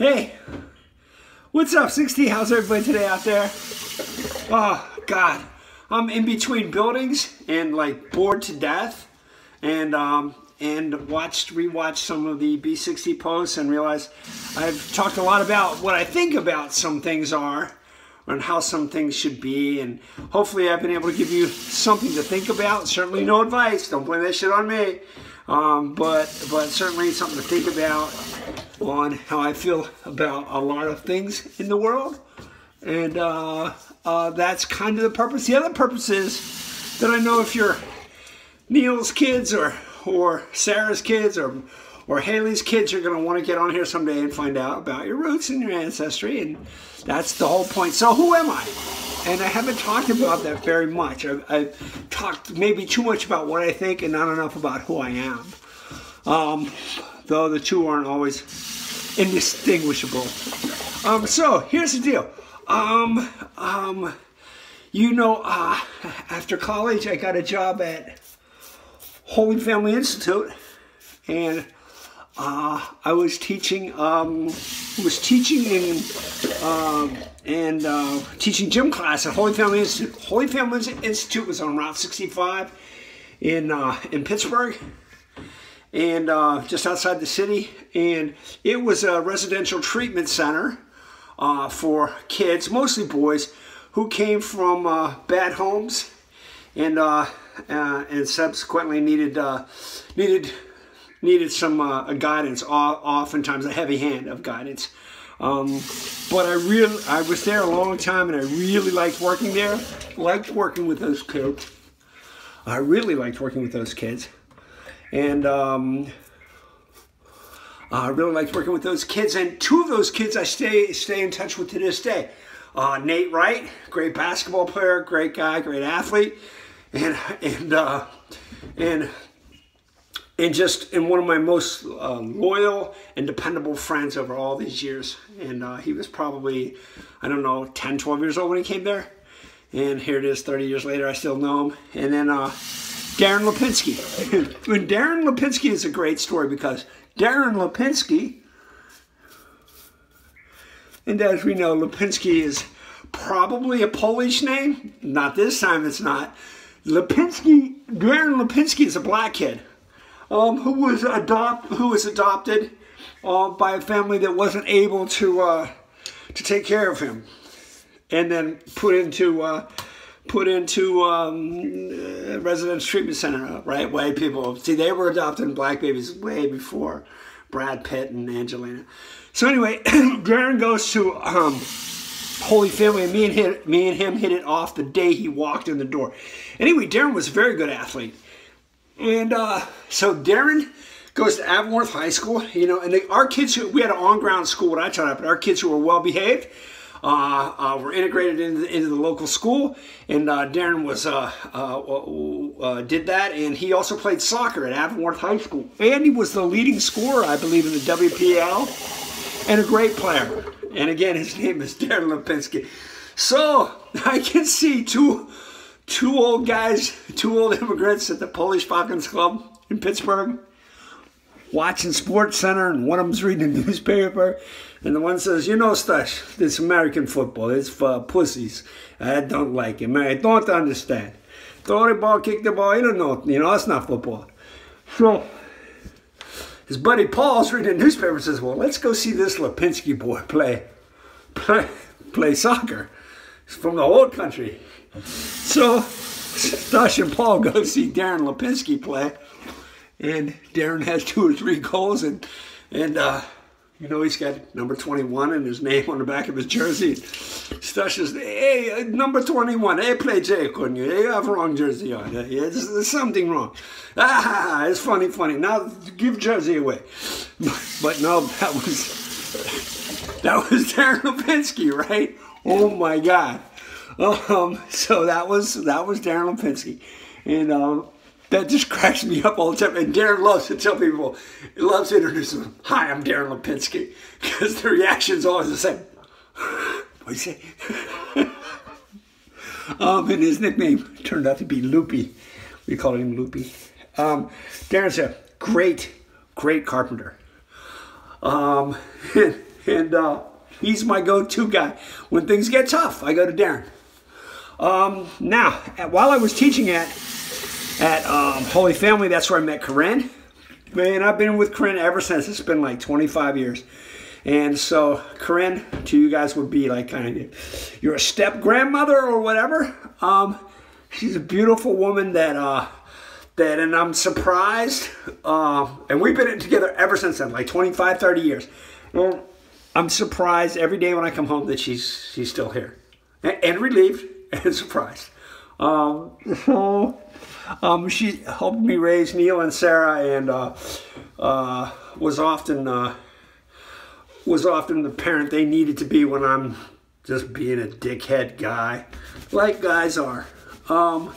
Hey, what's up, 60? How's everybody today out there? Oh, God. I'm in between buildings and like bored to death, and rewatched some of the B-60 posts and realized I've talked a lot about what I think about some things are and how some things should be, and hopefully I've been able to give you something to think about. Certainly no advice, don't blame that shit on me, but certainly something to think about on how I feel about a lot of things in the world. And that's kind of the purpose. The other purpose is that I know if you're Neil's kids or Sarah's kids or Haley's kids, you're going to want to get on here someday and find out about your roots and your ancestry, and that's the whole point. So who am I? And I haven't talked about that very much. I've talked maybe too much about what I think and not enough about who I am. Though the two aren't always indistinguishable. So here's the deal. After college, I got a job at Holy Family Institute, and I was teaching teaching gym class at Holy Family Institute. Holy Family Institute was on Route 65 in Pittsburgh, and just outside the city, and it was a residential treatment center for kids, mostly boys, who came from bad homes and subsequently needed some guidance, oftentimes a heavy hand of guidance. But I was there a long time, and I really liked working there. Liked working with those kids. I really liked working with those kids, and I really liked working with those kids. And two of those kids I stay in touch with to this day. Nate Wright, great basketball player, great guy, great athlete, and one of my most loyal and dependable friends over all these years. And he was probably, I don't know, 10, 12 years old when he came there. And here it is, 30 years later, I still know him. And then Darren Lipinski. And Darren Lipinski is a great story because Darren Lipinski, and as we know, Lipinski is probably a Polish name. Not this time, it's not. Darren Lipinski is a black kid who was adopted by a family that wasn't able to take care of him, and then put into a residence treatment center. Right, white people. See, they were adopting black babies way before Brad Pitt and Angelina. So anyway, Darren goes to Holy Family, and me and him hit it off the day he walked in the door. Anyway, Darren was a very good athlete. And so Darren goes to Avonworth High School, and our kids, we had an on-ground school when I taught up, but our kids who were well-behaved were integrated into the local school, and Darren did that, and he also played soccer at Avonworth High School. And he was the leading scorer, I believe, in the WPL, and a great player. And again, his name is Darren Lipinski. So I can see two old guys, two old immigrants at the Polish Falcons Club in Pittsburgh, watching Sports Center, and one of them's reading the newspaper, and the one says, Stash, this American football, it's for pussies. I don't like it, man. I don't understand. Throw the ball, kick the ball, you don't know, it's not football. So his buddy Paul's reading the newspaper and says, well, let's go see this Lipinski boy play soccer. He's from the old country. So Stash and Paul go see Darren Lipinski play, and Darren has 2 or 3 goals, and he's got number 21 and his name on the back of his jersey. Stash says, hey, number 21, hey, play Jay, couldn't you? Hey, you have wrong jersey on. There's something wrong. It's funny. Now give jersey away. But no, that was Darren Lipinski, right? Oh my God. So that was Darren Lipinski, and that just cracks me up all the time. And Darren loves to tell people, he loves to introduce them. Hi, I'm Darren Lipinski, because the reaction's always the same. What do you say? And his nickname turned out to be Loopy. We called him Loopy. Darren's a great carpenter. And he's my go-to guy. When things get tough, I go to Darren. Now, while I was teaching at Holy Family, that's where I met Corinne. Man, I've been with Corinne ever since. It's been like 25 years. And so Corinne, to you guys, would be like kind of, you're a step-grandmother or whatever. She's a beautiful woman and I'm surprised. And we've been together ever since then, like 25, 30 years. And I'm surprised every day when I come home that she's still here. And relieved and surprised. She helped me raise Neil and Sarah, and was often the parent they needed to be when I'm just being a dickhead guy, like guys are. I'm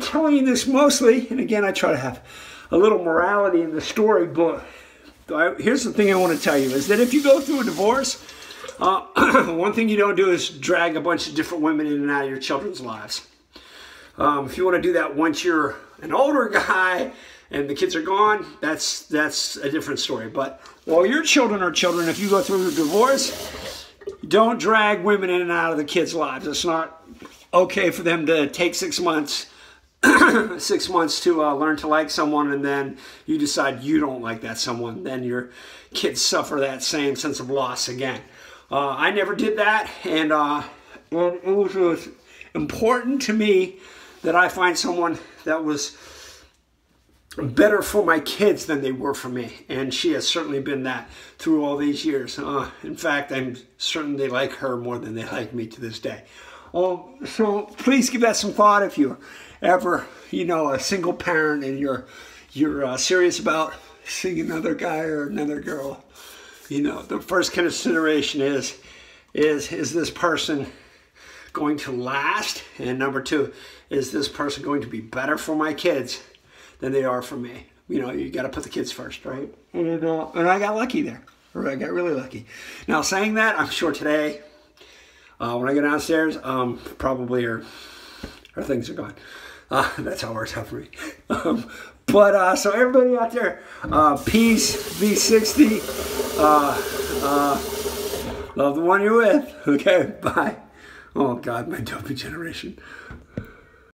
telling you this mostly, and again, I try to have a little morality in the story, but here's the thing I want to tell you, is that if you go through a divorce, one thing you don't do is drag a bunch of different women in and out of your children's lives. If you want to do that once you're an older guy and the kids are gone, that's a different story. But while your children are children, if you go through a divorce, don't drag women in and out of the kids' lives. It's not okay for them to take 6 months, 6 months to learn to like someone, and then you decide you don't like that someone. Then your kids suffer that same sense of loss again. I never did that, and it was important to me that I find someone that was better for my kids than they were for me. And she has certainly been that through all these years. In fact, I'm certain they like her more than they like me to this day. So please give that some thought if you're ever, a single parent and you're serious about seeing another guy or another girl. The first consideration is this person going to last? And number two, is this person going to be better for my kids than they are for me? You got to put the kids first, right? And I got lucky there. Or I got really lucky. Now, saying that, I'm sure today, when I go downstairs, probably our things are gone. That's how it works out for me. So everybody out there, peace, B-60. Love the one you're with. Okay, bye. Oh, God, my dopey generation.